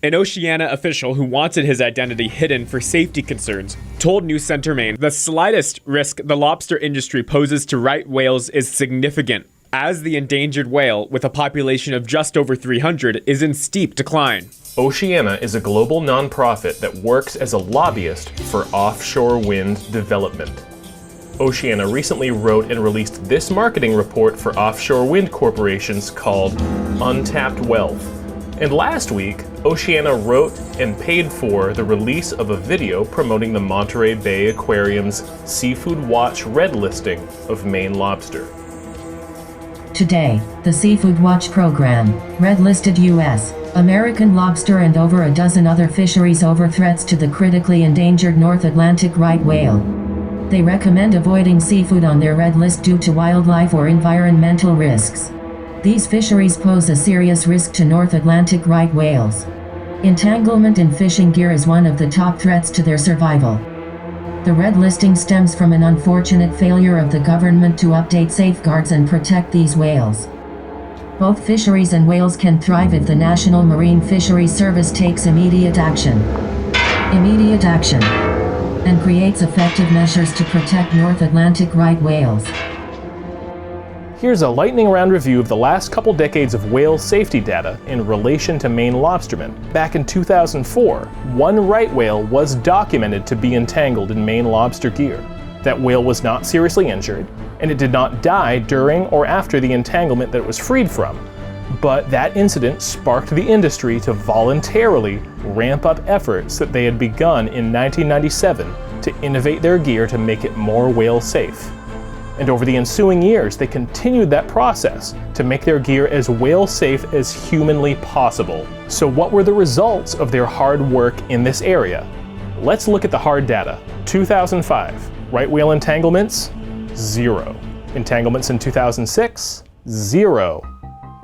An Oceania official who wanted his identity hidden for safety concerns told News Center Maine the slightest risk the lobster industry poses to right whales is significant, as the endangered whale, with a population of just over 300, is in steep decline. Oceania is a global nonprofit that works as a lobbyist for offshore wind development. Oceania recently wrote and released this marketing report for offshore wind corporations called Untapped Wealth. And last week, Oceania wrote and paid for the release of a video promoting the Monterey Bay Aquarium's Seafood Watch red listing of Maine lobster. Today, the Seafood Watch program red-listed U.S., American lobster and over a dozen other fisheries over threats to the critically endangered North Atlantic right whale. They recommend avoiding seafood on their red list due to wildlife or environmental risks. These fisheries pose a serious risk to North Atlantic right whales. Entanglement in fishing gear is one of the top threats to their survival. The red listing stems from an unfortunate failure of the government to update safeguards and protect these whales. Both fisheries and whales can thrive if the National Marine Fisheries Service takes immediate action. And creates effective measures to protect North Atlantic right whales. Here's a lightning round review of the last couple decades of whale safety data in relation to Maine lobstermen. Back in 2004, one right whale was documented to be entangled in Maine lobster gear. That whale was not seriously injured, and it did not die during or after the entanglement that it was freed from. But that incident sparked the industry to voluntarily ramp up efforts that they had begun in 1997 to innovate their gear to make it more whale safe. And over the ensuing years, they continued that process to make their gear as whale safe as humanly possible. So what were the results of their hard work in this area? Let's look at the hard data. 2005, right whale entanglements, 0. Entanglements in 2006, 0.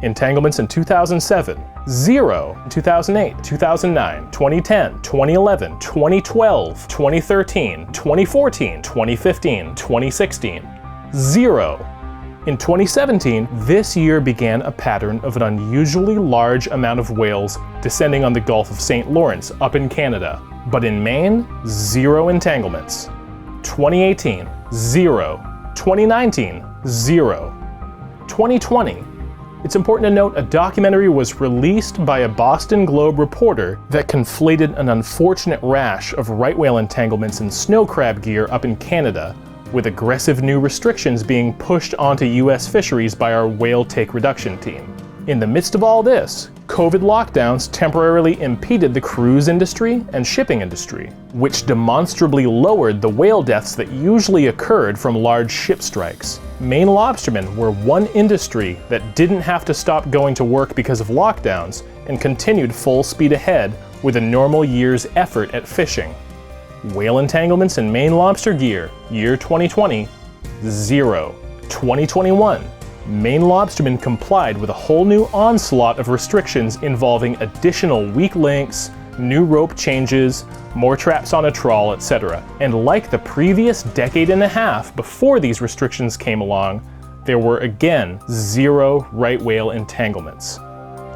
Entanglements in 2007, 0. 2008, 2009, 2010, 2011, 2012, 2013, 2014, 2015, 2016, 0. In 2017, this year began a pattern of an unusually large amount of whales descending on the Gulf of St. Lawrence up in Canada. But in Maine, 0 entanglements. 2018, 0. 2019, 0. 2020. It's important to note a documentary was released by a Boston Globe reporter that conflated an unfortunate rash of right whale entanglements in snow crab gear up in Canada with aggressive new restrictions being pushed onto U.S. fisheries by our whale take reduction team. In the midst of all this, COVID lockdowns temporarily impeded the cruise industry and shipping industry, which demonstrably lowered the whale deaths that usually occurred from large ship strikes. Maine lobstermen were one industry that didn't have to stop going to work because of lockdowns and continued full speed ahead with a normal year's effort at fishing. Whale entanglements in Maine lobster gear, year 2020, 0. 2021, Maine lobstermen complied with a whole new onslaught of restrictions involving additional weak links, new rope changes, more traps on a trawl, etc. And like the previous decade and a half before these restrictions came along, there were again 0 right whale entanglements.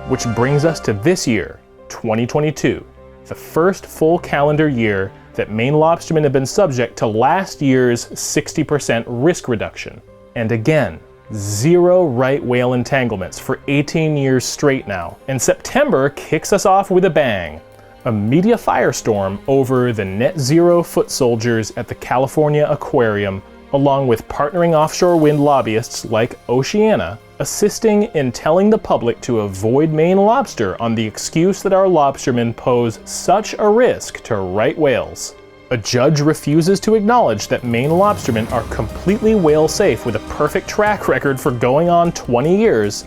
Which brings us to this year, 2022, the first full calendar year that Maine lobstermen have been subject to last year's 60% risk reduction. And again, 0 right whale entanglements for 18 years straight now. And September kicks us off with a bang. A media firestorm over the net zero foot soldiers at the California Aquarium, along with partnering offshore wind lobbyists like Oceania, assisting in telling the public to avoid Maine lobster on the excuse that our lobstermen pose such a risk to right whales. A judge refuses to acknowledge that Maine lobstermen are completely whale safe with a perfect track record for going on 20 years,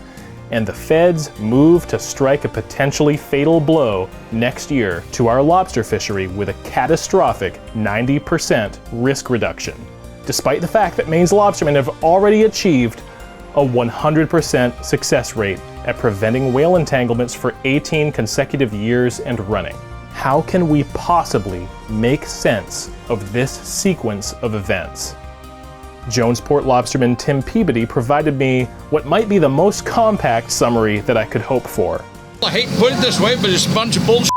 and the feds move to strike a potentially fatal blow next year to our lobster fishery with a catastrophic 90% risk reduction, despite the fact that Maine's lobstermen have already achieved a 100% success rate at preventing whale entanglements for 18 consecutive years and running. How can we possibly make sense of this sequence of events? Jonesport lobsterman Tim Peabody provided me what might be the most compact summary that I could hope for. I hate to put it this way, but it's a bunch of bullshit.